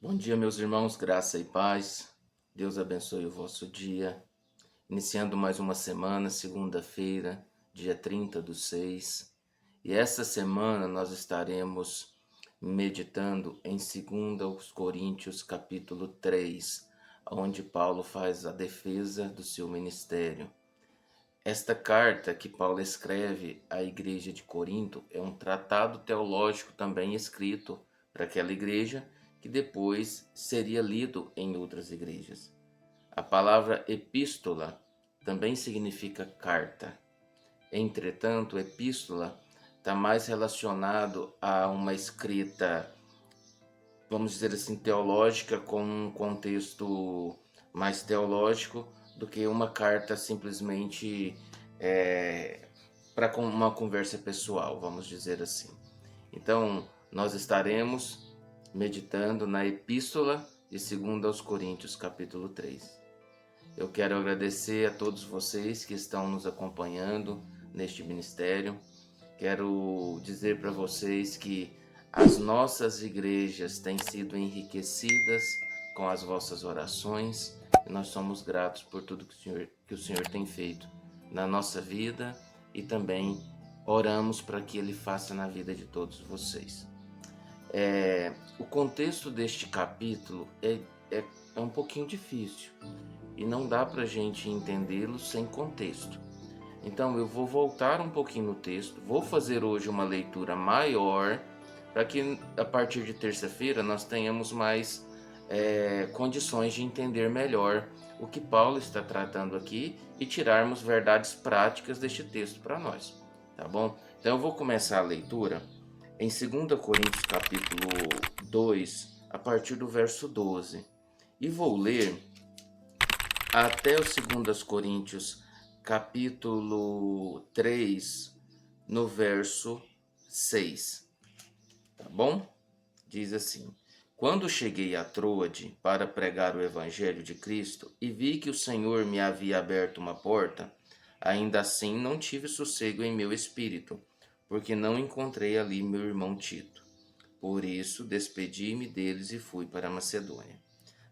Bom dia, meus irmãos, graça e paz. Deus abençoe o vosso dia. Iniciando mais uma semana, segunda-feira, dia 30/6. E essa semana nós estaremos meditando em 2 Coríntios, capítulo 3, onde Paulo faz a defesa do seu ministério. Esta carta que Paulo escreve à igreja de Corinto é um tratado teológico também escrito para aquela igreja, que depois seria lido em outras igrejas. A palavra epístola também significa carta. Entretanto, epístola está mais relacionado a uma escrita, vamos dizer assim, teológica, com um contexto mais teológico, do que uma carta simplesmente para uma conversa pessoal, vamos dizer assim. Então, nós estaremos meditando na epístola de 2 aos Coríntios, capítulo 3. Eu quero agradecer a todos vocês que estão nos acompanhando neste ministério. Quero dizer para vocês que as nossas igrejas têm sido enriquecidas com as vossas orações e nós somos gratos por tudo que o Senhor tem feito na nossa vida e também oramos para que Ele faça na vida de todos vocês. O contexto deste capítulo é um pouquinho difícil e não dá para a gente entendê-lo sem contexto. Então eu vou voltar um pouquinho no texto, vou fazer hoje uma leitura maior para que a partir de terça-feira nós tenhamos mais condições de entender melhor o que Paulo está tratando aqui e tirarmos verdades práticas deste texto para nós, tá bom? Então eu vou começar a leitura em 2 Coríntios capítulo 2, a partir do verso 12, e vou ler até o 2 Coríntios capítulo 3, no verso 6, tá bom? Diz assim: Quando cheguei a Troade para pregar o evangelho de Cristo e vi que o Senhor me havia aberto uma porta, ainda assim não tive sossego em meu espírito, porque não encontrei ali meu irmão Tito. Por isso despedi-me deles e fui para a Macedônia.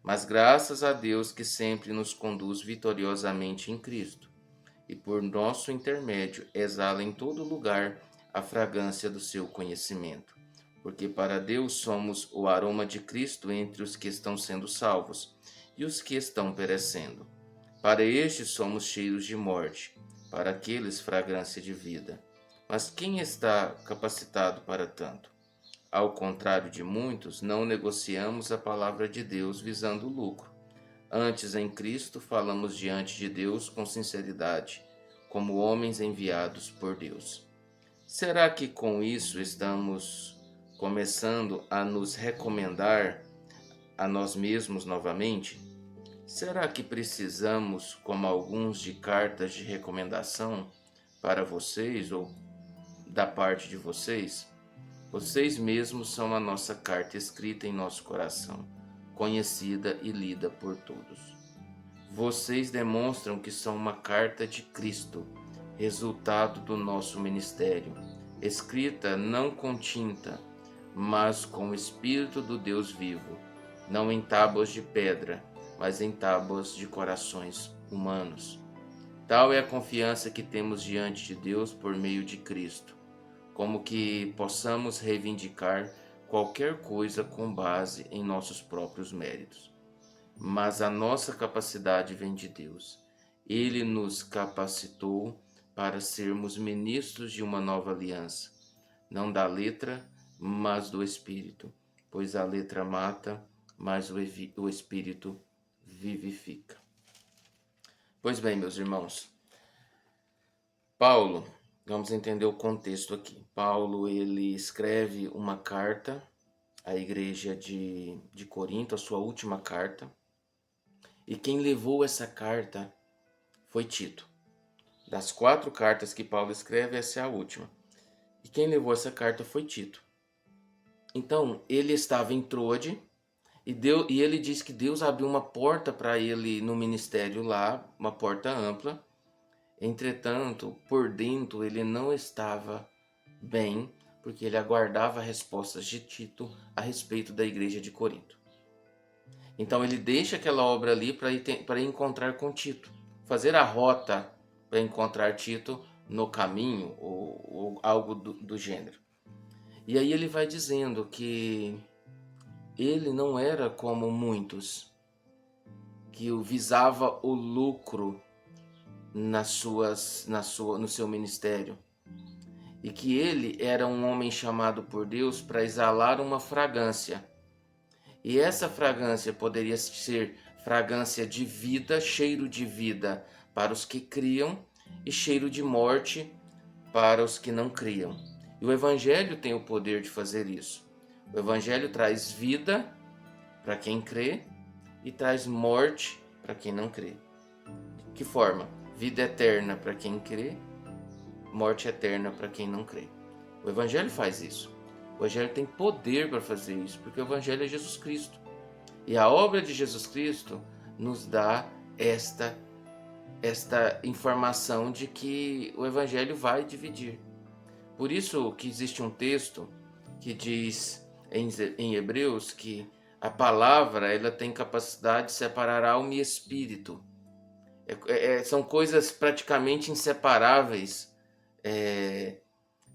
Mas graças a Deus que sempre nos conduz vitoriosamente em Cristo, e por nosso intermédio exala em todo lugar a fragrância do seu conhecimento. Porque para Deus somos o aroma de Cristo entre os que estão sendo salvos e os que estão perecendo. Para estes somos cheiros de morte, para aqueles fragrância de vida. Mas quem está capacitado para tanto? Ao contrário de muitos, não negociamos a palavra de Deus visando lucro. Antes, em Cristo, falamos diante de Deus com sinceridade, como homens enviados por Deus. Será que com isso estamos começando a nos recomendar a nós mesmos novamente? Será que precisamos, como alguns, de cartas de recomendação para vocês ou da parte de vocês? Vocês mesmos são a nossa carta escrita em nosso coração, conhecida e lida por todos. Vocês demonstram que são uma carta de Cristo, resultado do nosso ministério, escrita não com tinta, mas com o Espírito do Deus vivo, não em tábuas de pedra, mas em tábuas de corações humanos. Tal é a confiança que temos diante de Deus por meio de Cristo, como que possamos reivindicar qualquer coisa com base em nossos próprios méritos. Mas a nossa capacidade vem de Deus. Ele nos capacitou para sermos ministros de uma nova aliança, não da letra, mas do Espírito, pois a letra mata, mas o Espírito vivifica. Pois bem, meus irmãos, Paulo, vamos entender o contexto aqui. Paulo, ele escreve uma carta à igreja de Corinto, a sua última carta, e quem levou essa carta foi Tito. Das 4 cartas que Paulo escreve, essa é a última. E quem levou essa carta foi Tito. Então, ele estava em Troade e ele diz que Deus abriu uma porta para ele no ministério lá, uma porta ampla. Entretanto, por dentro ele não estava bem, porque ele aguardava respostas de Tito a respeito da igreja de Corinto. Então ele deixa aquela obra ali para ir encontrar com Tito, fazer a rota para encontrar Tito no caminho ou algo do gênero. E aí ele vai dizendo que ele não era como muitos, que visava o lucro no seu ministério, e que ele era um homem chamado por Deus para exalar uma fragrância. E essa fragrância poderia ser fragrância de vida, cheiro de vida para os que criam e cheiro de morte para os que não criam. E o Evangelho tem o poder de fazer isso. O Evangelho traz vida para quem crê e traz morte para quem não crê. De que forma? Vida eterna para quem crê, morte eterna para quem não crê. O Evangelho faz isso. O Evangelho tem poder para fazer isso, porque o Evangelho é Jesus Cristo. E a obra de Jesus Cristo nos dá esta informação de que o Evangelho vai dividir. Por isso que existe um texto que diz em Hebreus que a palavra ela tem capacidade de separar alma e espírito. São coisas praticamente inseparáveis,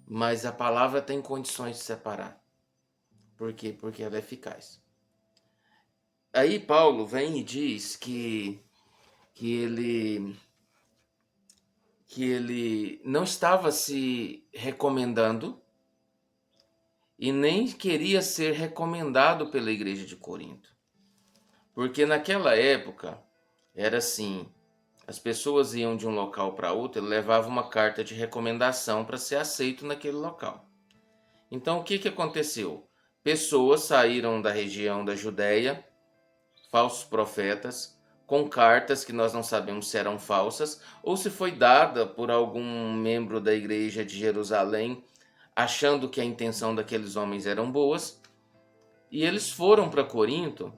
mas a palavra tem condições de separar. Por quê? Porque ela é eficaz. Aí Paulo vem e diz que ele não estava se recomendando e nem queria ser recomendado pela igreja de Corinto. Porque naquela época era assim, as pessoas iam de um local para outro e levavam uma carta de recomendação para ser aceito naquele local. Então o que aconteceu? Pessoas saíram da região da Judéia, falsos profetas, com cartas que nós não sabemos se eram falsas ou se foi dada por algum membro da igreja de Jerusalém, achando que a intenção daqueles homens eram boas, e eles foram para Corinto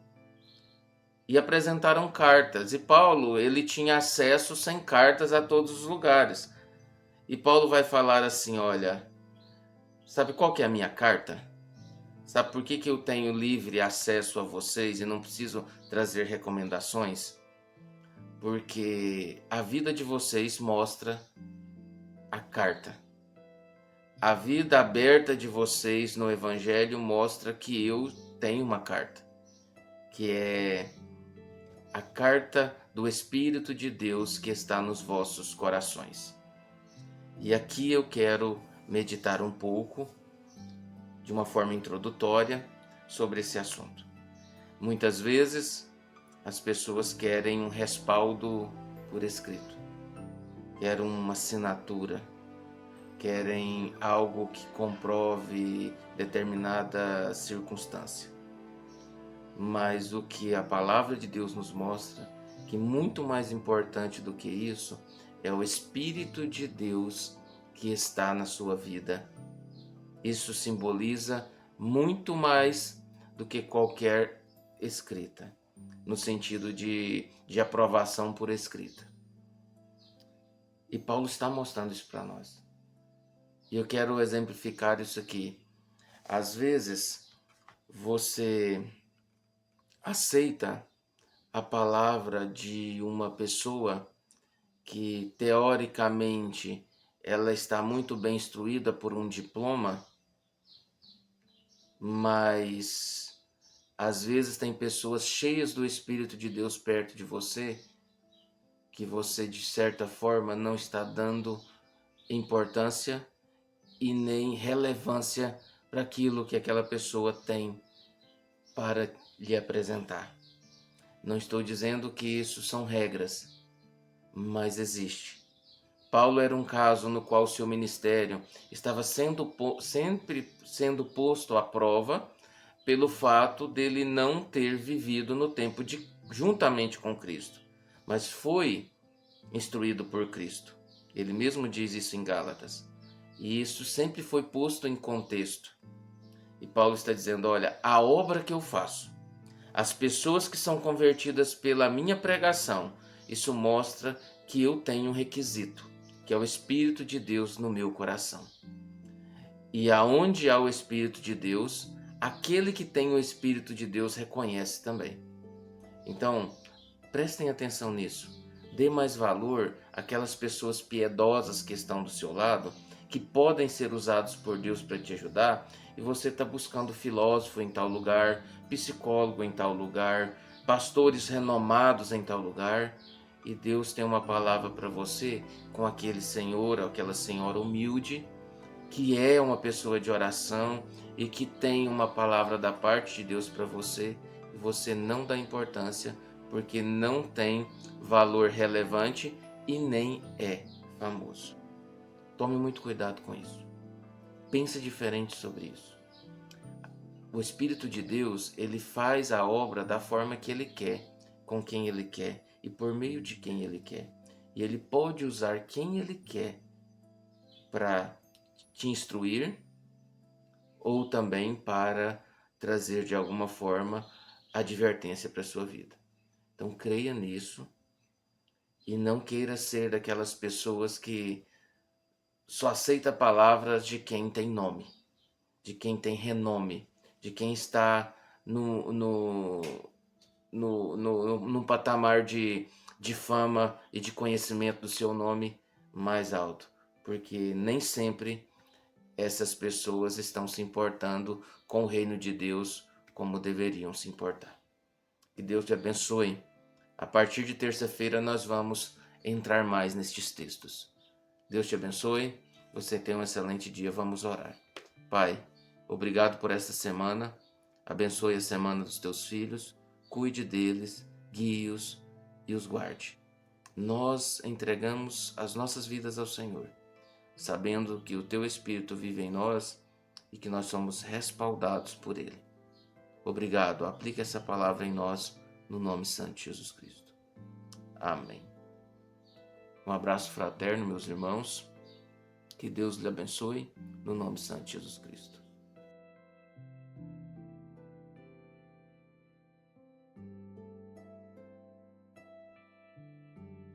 e apresentaram cartas. E Paulo, ele tinha acesso sem cartas a todos os lugares. E Paulo vai falar assim, olha, sabe qual que é a minha carta? Sabe por que eu tenho livre acesso a vocês e não preciso trazer recomendações? Porque a vida de vocês mostra a carta. A vida aberta de vocês no Evangelho mostra que eu tenho uma carta, que é a carta do Espírito de Deus que está nos vossos corações. E aqui eu quero meditar um pouco, de uma forma introdutória, sobre esse assunto. Muitas vezes as pessoas querem um respaldo por escrito, querem uma assinatura, querem algo que comprove determinada circunstância. Mas o que a palavra de Deus nos mostra, que muito mais importante do que isso, é o Espírito de Deus que está na sua vida. Isso simboliza muito mais do que qualquer escrita, no sentido de aprovação por escrita. E Paulo está mostrando isso para nós. E eu quero exemplificar isso aqui. Às vezes, você aceita a palavra de uma pessoa que, teoricamente, ela está muito bem instruída por um diploma, mas às vezes tem pessoas cheias do Espírito de Deus perto de você, que você, de certa forma, não está dando importância e nem relevância para aquilo que aquela pessoa tem para lhe apresentar. Não estou dizendo que isso são regras, mas existe. Paulo era um caso no qual seu ministério estava sempre sendo posto à prova pelo fato dele não ter vivido no tempo juntamente com Cristo, mas foi instruído por Cristo. Ele mesmo diz isso em Gálatas. E isso sempre foi posto em contexto. E Paulo está dizendo, olha, a obra que eu faço, as pessoas que são convertidas pela minha pregação, isso mostra que eu tenho um requisito, que é o Espírito de Deus no meu coração. E aonde há o Espírito de Deus, aquele que tem o Espírito de Deus reconhece também. Então, prestem atenção nisso. Dê mais valor àquelas pessoas piedosas que estão do seu lado, que podem ser usados por Deus para te ajudar, e você está buscando filósofo em tal lugar, psicólogo em tal lugar, pastores renomados em tal lugar, e Deus tem uma palavra para você com aquele senhor ou aquela senhora humilde, que é uma pessoa de oração e que tem uma palavra da parte de Deus para você, e você não dá importância porque não tem valor relevante e nem é famoso. Tome muito cuidado com isso. Pense diferente sobre isso. O Espírito de Deus, ele faz a obra da forma que ele quer, com quem ele quer e por meio de quem ele quer. E ele pode usar quem ele quer para te instruir ou também para trazer de alguma forma advertência para a sua vida. Então creia nisso e não queira ser daquelas pessoas que só aceita palavras de quem tem nome, de quem tem renome, de quem está no patamar de fama e de conhecimento do seu nome mais alto, porque nem sempre essas pessoas estão se importando com o reino de Deus como deveriam se importar. Que Deus te abençoe. A partir de terça-feira nós vamos entrar mais nestes textos. Deus te abençoe. Você tenha um excelente dia. Vamos orar. Pai, obrigado por esta semana. Abençoe a semana dos teus filhos. Cuide deles, guie-os e os guarde. Nós entregamos as nossas vidas ao Senhor, sabendo que o teu Espírito vive em nós e que nós somos respaldados por ele. Obrigado. Aplique essa palavra em nós, no nome santo de Jesus Cristo. Amém. Um abraço fraterno, meus irmãos. Que Deus lhe abençoe, no nome santo de Jesus Cristo.